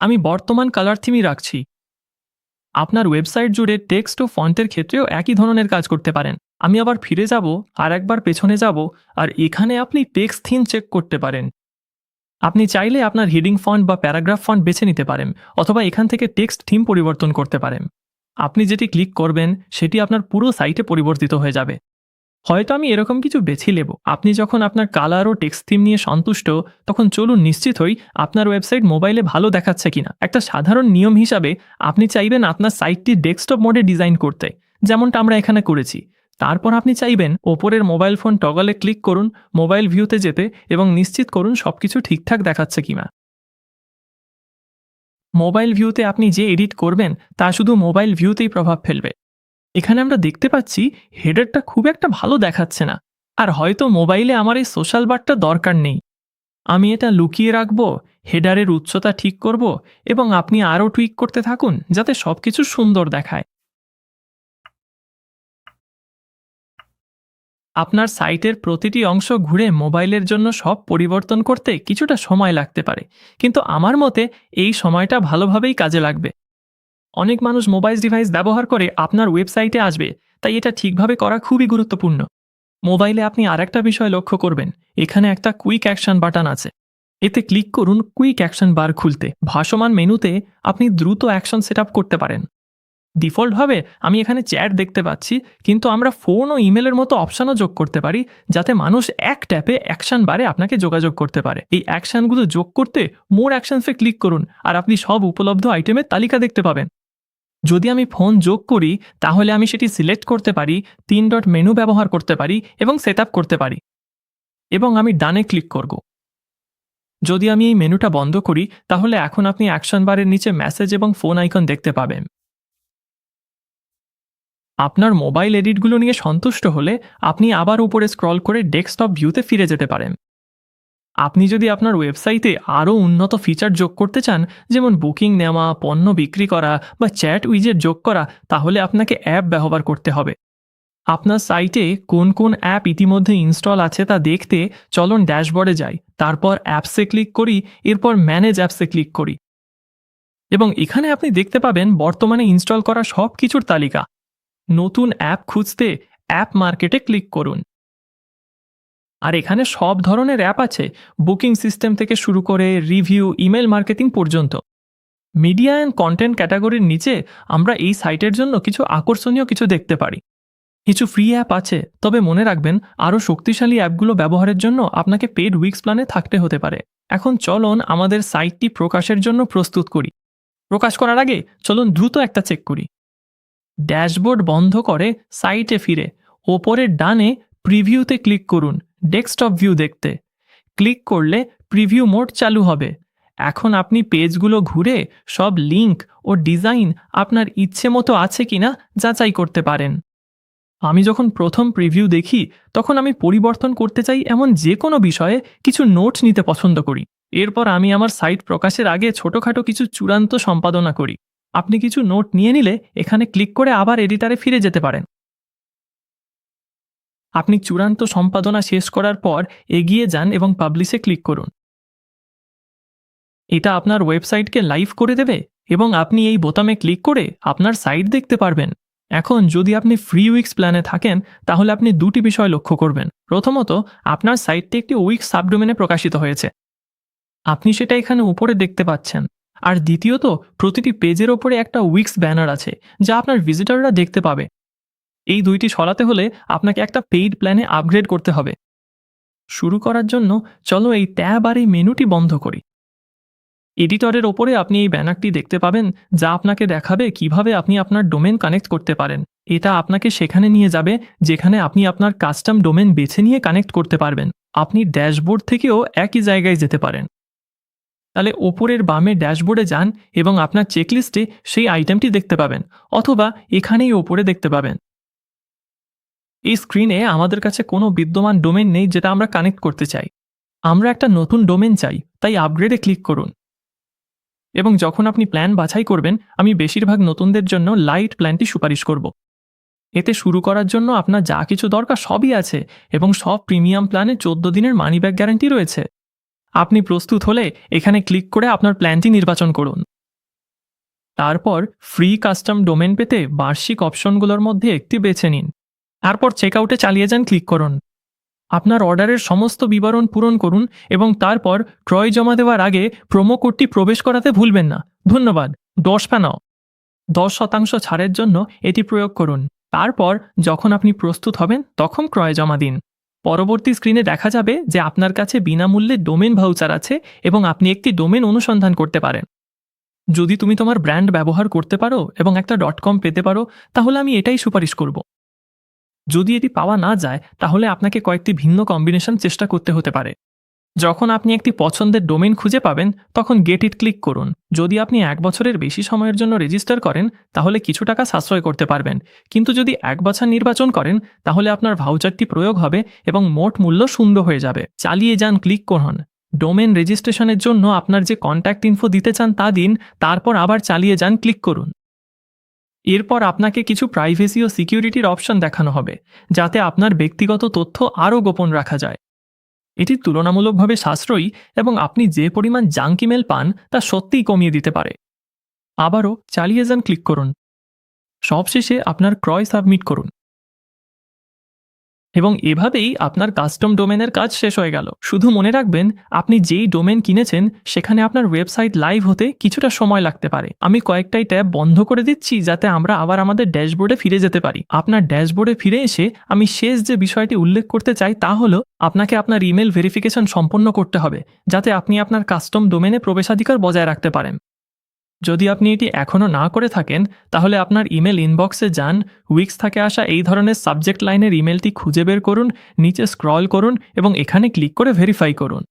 আমি বর্তমান কালার থিমই রাখছি। আপনার ওয়েবসাইট জুড়ে টেক্সট ও ফন্টের ক্ষেত্রেও একই ধরনের কাজ করতে পারেন। আমি আবার ফিরে যাব, আর একবার পেছনে যাব, আর এখানে আপনি টেক্সট থিম চেক করতে পারেন। আপনি চাইলে আপনার হেডিং ফন্ট বা প্যারাগ্রাফ ফন্ট বেছে নিতে পারেন অথবা এখান থেকে টেক্সট থিম পরিবর্তন করতে পারেন। আপনি যেটি ক্লিক করবেন সেটি আপনার পুরো সাইটে পরিবর্তিত হয়ে যাবে। হয়তো আমি এরকম কিছু বেছে নেব। আপনি যখন আপনার কালার ও টেক্সট থিম নিয়ে সন্তুষ্ট তখন চলুন নিশ্চিত হই আপনার ওয়েবসাইট মোবাইলে ভালো দেখাচ্ছে কিনা। একটা সাধারণ নিয়ম হিসাবে আপনি চাইবেন আপনার সাইটটি ডেস্কটপ মোডে ডিজাইন করতে, যেমনটা আমরা এখানে করেছি। তারপর আপনি চাইবেন ওপরের মোবাইল ফোন টগলে ক্লিক করুন, মোবাইল ভিউতে যেতে এবং নিশ্চিত করুন সবকিছু ঠিকঠাক দেখাচ্ছে কিনা। মোবাইল ভিউতে আপনি যে এডিট করবেন তা শুধু মোবাইল ভিউতেই প্রভাব ফেলবে। এখানে আমরা দেখতে পাচ্ছি হেডারটা খুব একটা ভালো দেখাচ্ছে না, আর হয়তো মোবাইলে আমার এই সোশ্যাল বারটা দরকার নেই। আমি এটা লুকিয়ে রাখবো, হেডারের উচ্চতা ঠিক করব এবং আপনি আরও টুইক করতে থাকুন যাতে সবকিছু সুন্দর দেখায়। আপনার সাইটের প্রতিটি অংশ ঘুরে মোবাইলের জন্য সব পরিবর্তন করতে কিছুটা সময় লাগতে পারে, কিন্তু আমার মতে এই সময়টা ভালোভাবেই কাজে লাগবে। অনেক মানুষ মোবাইল ডিভাইস ব্যবহার করে আপনার ওয়েবসাইটে আসবে, তাই এটা ঠিকভাবে করা খুবই গুরুত্বপূর্ণ। মোবাইলে আপনি আরেকটা বিষয় লক্ষ্য করবেন, এখানে একটা কুইক অ্যাকশন বাটন আছে। এতে ক্লিক করুন কুইক অ্যাকশন বার খুলতে। ভাসমান মেনুতে আপনি দ্রুত অ্যাকশন সেট করতে পারেন। ডিফল্টভাবে আমি এখানে চ্যাট দেখতে পাচ্ছি, কিন্তু আমরা ফোন ও ইমেলের মতো অপশানও যোগ করতে পারি যাতে মানুষ এক ট্যাপে অ্যাকশন বারে আপনাকে যোগাযোগ করতে পারে। এই অ্যাকশনগুলো যোগ করতে মোর অ্যাকশনসে ক্লিক করুন আর আপনি সব উপলব্ধ আইটেমের তালিকা দেখতে পাবেন। যদি আমি ফোন যোগ করি তাহলে আমি সেটি সিলেক্ট করতে পারি, 3 ডট মেনু ব্যবহার করতে পারি এবং সেট করতে পারি, এবং আমি ডানে ক্লিক করব। যদি আমি এই মেনুটা বন্ধ করি তাহলে এখন আপনি অ্যাকশন বারের নিচে মেসেজ এবং ফোন আইকন দেখতে পাবেন। আপনার মোবাইল এডিটগুলো নিয়ে সন্তুষ্ট হলে আপনি আবার উপরে স্ক্রল করে ডেস্কটপ ভিউতে ফিরে যেতে পারেন। আপনি যদি আপনার ওয়েবসাইটে আরও উন্নত ফিচার যোগ করতে চান, যেমন বুকিং নেওয়া, পণ্য বিক্রি করা বা চ্যাট উইজেট যোগ করা, তাহলে আপনাকে অ্যাপ ব্যবহার করতে হবে। আপনার সাইটে কোন কোন অ্যাপ ইতিমধ্যে ইনস্টল আছে তা দেখতে চলুন ড্যাশবোর্ডে যাই, তারপর অ্যাপসে ক্লিক করি, এরপর ম্যানেজ অ্যাপসে ক্লিক করি এবং এখানে আপনি দেখতে পাবেন বর্তমানে ইনস্টল করা সব কিছুর তালিকা। নতুন অ্যাপ খুঁজতে অ্যাপ মার্কেটে ক্লিক করুন। আর এখানে সব ধরনের অ্যাপ আছে, বুকিং সিস্টেম থেকে শুরু করে রিভিউ, ইমেল মার্কেটিং পর্যন্ত। মিডিয়া অ্যান্ড কন্টেন্ট ক্যাটাগরির নিচে আমরা এই সাইটের জন্য কিছু আকর্ষণীয় কিছু দেখতে পারি। কিছু ফ্রি অ্যাপ আছে, তবে মনে রাখবেন আরও শক্তিশালী অ্যাপগুলো ব্যবহারের জন্য আপনাকে পেড উইকস প্ল্যানে থাকতে হতে পারে। এখন চলুন আমাদের সাইটটি প্রকাশের জন্য প্রস্তুত করি। প্রকাশ করার আগে চলুন দ্রুত একটা চেক করি। ড্যাশবোর্ড বন্ধ করে সাইটে ফিরে ওপরের ডানে প্রিভিউতে ক্লিক করুন ডেস্কটপ ভিউ দেখতে। ক্লিক করলে প্রিভিউ মোড চালু হবে। এখন আপনি পেজগুলো ঘুরে সব লিঙ্ক ও ডিজাইন আপনার ইচ্ছে মতো আছে কিনা যাচাই করতে পারেন। আমি যখন প্রথম প্রিভিউ দেখি তখন আমি পরিবর্তন করতে চাই এমন যে কোনো বিষয়ে কিছু নোট নিতে পছন্দ করি। এরপর আমি আমার সাইট প্রকাশের আগে ছোটোখাটো কিছু চূড়ান্ত সম্পাদনা করি। আপনি কিছু নোট নিয়ে নিলে এখানে ক্লিক করে আবার এডিটারে ফিরে যেতে পারেন। আপনি চূড়ান্ত সম্পাদনা শেষ করার পর এগিয়ে যান এবং পাবলিশে ক্লিক করুন। এটা আপনার ওয়েবসাইটকে লাইভ করে দেবে এবং আপনি এই বোতামে ক্লিক করে আপনার সাইট দেখতে পারবেন। এখন যদি আপনি ফ্রি উইকস প্ল্যানে থাকেন তাহলে আপনি দুটি বিষয় লক্ষ্য করবেন। প্রথমত, আপনার সাইটটি একটি উইকস সাবডোমেনে প্রকাশিত হয়েছে, আপনি সেটা এখানে উপরে দেখতে পাচ্ছেন। আর দ্বিতীয়ত, প্রতিটি পেজের ওপরে একটা উইকস ব্যানার আছে যা আপনার ভিজিটররা দেখতে পাবে। এই দুইটি সরাতে হলে আপনাকে একটা পেইড প্ল্যানে আপগ্রেড করতে হবে। শুরু করার জন্য চলো এই ট্যাব আর এই মেনুটি বন্ধ করি। এডিটরের ওপরে আপনি এই ব্যানারটি দেখতে পাবেন, যা আপনাকে দেখাবে কিভাবে আপনি আপনার ডোমেন কানেক্ট করতে পারেন। এটা আপনাকে সেখানে নিয়ে যাবে যেখানে আপনি আপনার কাস্টম ডোমেন বেছে নিয়ে কানেক্ট করতে পারবেন। আপনি ড্যাশবোর্ড থেকেও একই জায়গায় যেতে পারেন। তাহলে ওপরের বামে ড্যাশবোর্ডে যান এবং আপনার চেকলিস্টে সেই আইটেমটি দেখতে পাবেন, অথবা এখানেই ওপরে দেখতে পাবেন। এই স্ক্রিনে আমাদের কাছে কোনো বিদ্যমান ডোমেন নেই যেটা আমরা কানেক্ট করতে চাই। আমরা একটা নতুন ডোমেন চাই, তাই আপগ্রেডে ক্লিক করুন। এবং যখন আপনি প্ল্যান বাছাই করবেন, আমি বেশিরভাগ নতুনদের জন্য লাইট প্ল্যানটি সুপারিশ করব। এতে শুরু করার জন্য আপনার যা কিছু দরকার সবই আছে এবং সব প্রিমিয়াম প্ল্যানে 14 দিনের মানি ব্যাক গ্যারান্টি রয়েছে। আপনি প্রস্তুত হলে এখানে ক্লিক করে আপনার প্ল্যানটি নির্বাচন করুন। তারপর ফ্রি কাস্টম ডোমেন পেতে বার্ষিক অপশনগুলোর মধ্যে একটি বেছে নিন। তারপর চেকআউটে চালিয়ে যান ক্লিক করুন। আপনার অর্ডারের সমস্ত বিবরণ পূরণ করুন এবং তারপর ক্রয় জমা দেওয়ার আগে প্রোমো কোডটি প্রবেশ করাতে ভুলবেন না। ধন্যবাদ। 10% ছাড়ের জন্য এটি প্রয়োগ করুন। তারপর যখন আপনি প্রস্তুত হবেন তখন ক্রয় জমা দিন। পরবর্তী স্ক্রিনে দেখা যাবে যে আপনার কাছে বিনামূল্যে ডোমেন ভাউচার আছে এবং আপনি একটি ডোমেন অনুসন্ধান করতে পারেন। যদি তুমি তোমার ব্র্যান্ড ব্যবহার করতে পারো এবং একটা .com পেতে পারো, তাহলে আমি এটাই সুপারিশ করব। যদি এটি পাওয়া না যায়, তাহলে আপনাকে কয়েকটি ভিন্ন কম্বিনেশন চেষ্টা করতে হতে পারে। যখন আপনি একটি পছন্দের ডোমেন খুঁজে পাবেন, তখন গেট ইট ক্লিক করুন। যদি আপনি 1 বছরের বেশি সময়ের জন্য রেজিস্টার করেন, তাহলে কিছু টাকা সাশ্রয় করতে পারবেন। কিন্তু যদি 1 বছর নির্বাচন করেন, তাহলে আপনার ভাউচারটি প্রয়োগ হবে এবং মোট মূল্য শূন্য হয়ে যাবে। চালিয়ে যান ক্লিক করুন। ডোমেন রেজিস্ট্রেশনের জন্য আপনার যে কন্ট্যাক্ট ইনফো দিতে চান তা দিন, তারপর আবার চালিয়ে যান ক্লিক করুন। এরপর আপনাকে কিছু প্রাইভেসি ও সিকিউরিটির অপশন দেখানো হবে, যাতে আপনার ব্যক্তিগত তথ্য আরও গোপন রাখা যায়। এটি তুলনামূলকভাবে সাশ্রয়ী এবং আপনি যে পরিমাণ জাঙ্ক ইমেল পান তা সত্যিই কমিয়ে দিতে পারে। আবারও চালিয়ে যান ক্লিক করুন। সবশেষে আপনার ক্রয় সাবমিট করুন এবং এভাবেই আপনার কাস্টম ডোমেনের কাজ শেষ হয়ে গেল। শুধু মনে রাখবেন, আপনি যেই ডোমেন কিনেছেন সেখানে আপনার ওয়েবসাইট লাইভ হতে কিছুটা সময় লাগতে পারে। আমি কয়েকটাই ট্যাব বন্ধ করে দিচ্ছি যাতে আমরা আবার আমাদের ড্যাশবোর্ডে ফিরে যেতে পারি। আপনার ড্যাশবোর্ডে ফিরে এসে আমি শেষ যে বিষয়টি উল্লেখ করতে চাই তা হলো, আপনাকে আপনার ইমেল ভেরিফিকেশন সম্পন্ন করতে হবে যাতে আপনি আপনার কাস্টম ডোমেনে প্রবেশাধিকার বজায় রাখতে পারেন। যদি আপনি এটি এখনও না করে থাকেন, তাহলে আপনার ইমেল ইনবক্সে যান, উইক্স থেকে আসা এই ধরনের সাবজেক্ট লাইনের ইমেলটি খুঁজে বের করুন, নিচে স্ক্রল করুন এবং এখানে ক্লিক করে ভেরিফাই করুন।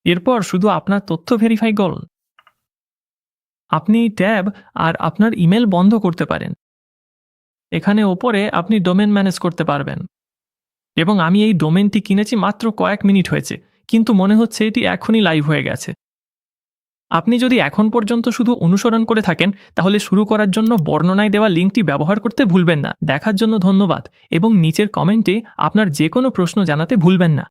এরপর শুধু আপনার তথ্য ভেরিফাই করুন। আপনি এই ট্যাব আর আপনার ইমেল বন্ধ করতে পারেন। এখানে ওপরে আপনি ডোমেন ম্যানেজ করতে পারবেন। এবং আমি এই ডোমেনটি কিনেছি মাত্র কয়েক মিনিট হয়েছে, কিন্তু মনে হচ্ছে এটি এখনই লাইভ হয়ে গেছে। আপনি যদি এখন পর্যন্ত শুধু অনুসরণ করে থাকেন, তাহলে শুরু করার জন্য বর্ণনায় দেওয়া লিঙ্কটি ব্যবহার করতে ভুলবেন না। দেখার জন্য ধন্যবাদ এবং নিচের কমেন্টে আপনার যে কোনো প্রশ্ন জানাতে ভুলবেন না।